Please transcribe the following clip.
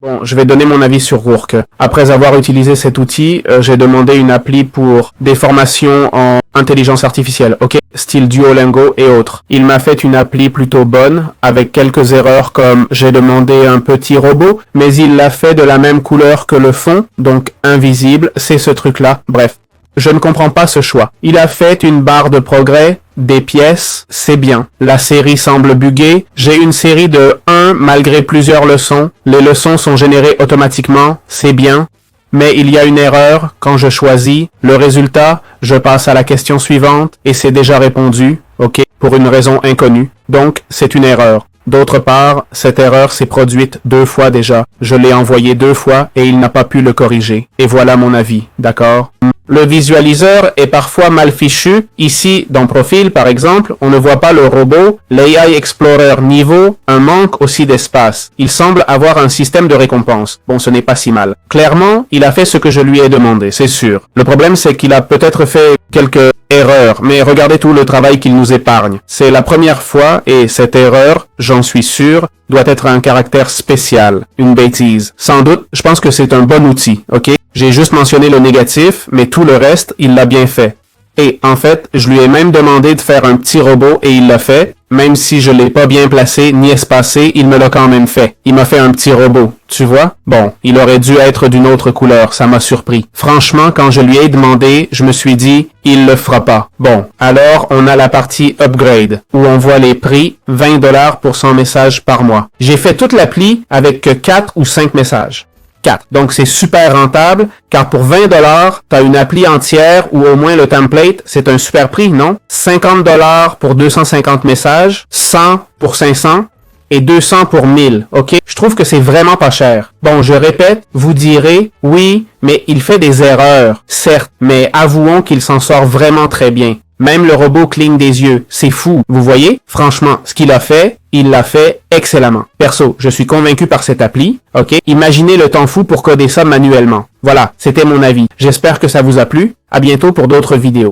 Bon, je vais donner mon avis sur Rourke. Après avoir utilisé cet outil, j'ai demandé une appli pour des formations en intelligence artificielle, ok? Style Duolingo et autres. Il m'a fait une appli plutôt bonne, avec quelques erreurs comme j'ai demandé un petit robot, mais il l'a fait de la même couleur que le fond, donc invisible, c'est ce truc-là, bref. Je ne comprends pas ce choix. Il a fait une barre de progrès, des pièces, c'est bien. La série semble buggée. J'ai une série de 1 malgré plusieurs leçons. Les leçons sont générées automatiquement, c'est bien. Mais il y a une erreur quand je choisis. Le résultat, je passe à la question suivante et c'est déjà répondu, ok, pour une raison inconnue. Donc, c'est une erreur. D'autre part, cette erreur s'est produite 2 fois déjà. Je l'ai envoyé 2 fois et il n'a pas pu le corriger. Et voilà mon avis, d'accord? Le visualiseur est parfois mal fichu. Ici, dans Profil, par exemple, on ne voit pas le robot. L'AI Explorer niveau, un manque aussi d'espace. Il semble avoir un système de récompense. Bon, ce n'est pas si mal. Clairement, il a fait ce que je lui ai demandé, c'est sûr. Le problème, c'est qu'il a peut-être fait quelques erreurs, mais regardez tout le travail qu'il nous épargne. C'est la première fois, et cette erreur, j'en suis sûr, doit être un caractère spécial, une bêtise. Sans doute, je pense que c'est un bon outil, ok? J'ai juste mentionné le négatif, mais tout le reste, il l'a bien fait. Et en fait, je lui ai même demandé de faire un petit robot et il l'a fait. Même si je l'ai pas bien placé ni espacé, il me l'a quand même fait. Il m'a fait un petit robot, tu vois? Bon, il aurait dû être d'une autre couleur, ça m'a surpris. Franchement, quand je lui ai demandé, je me suis dit, il le fera pas. Bon, alors on a la partie Upgrade, où on voit les prix, 20 $ pour 100 messages par mois. J'ai fait toute l'appli avec que 4 ou 5 messages. 4. Donc c'est super rentable, car pour 20 $, t'as une appli entière ou au moins le template, c'est un super prix, non? 50 $ pour 250 messages, 100 pour 500 et 200 pour 1000, ok? Je trouve que c'est vraiment pas cher. Bon, je répète, vous direz, oui, mais il fait des erreurs, certes, mais avouons qu'il s'en sort vraiment très bien. Même le robot cligne des yeux. C'est fou. Vous voyez? Franchement, ce qu'il a fait, il l'a fait excellemment. Perso, je suis convaincu par cette appli. Ok? Imaginez le temps fou pour coder ça manuellement. Voilà, c'était mon avis. J'espère que ça vous a plu. À bientôt pour d'autres vidéos.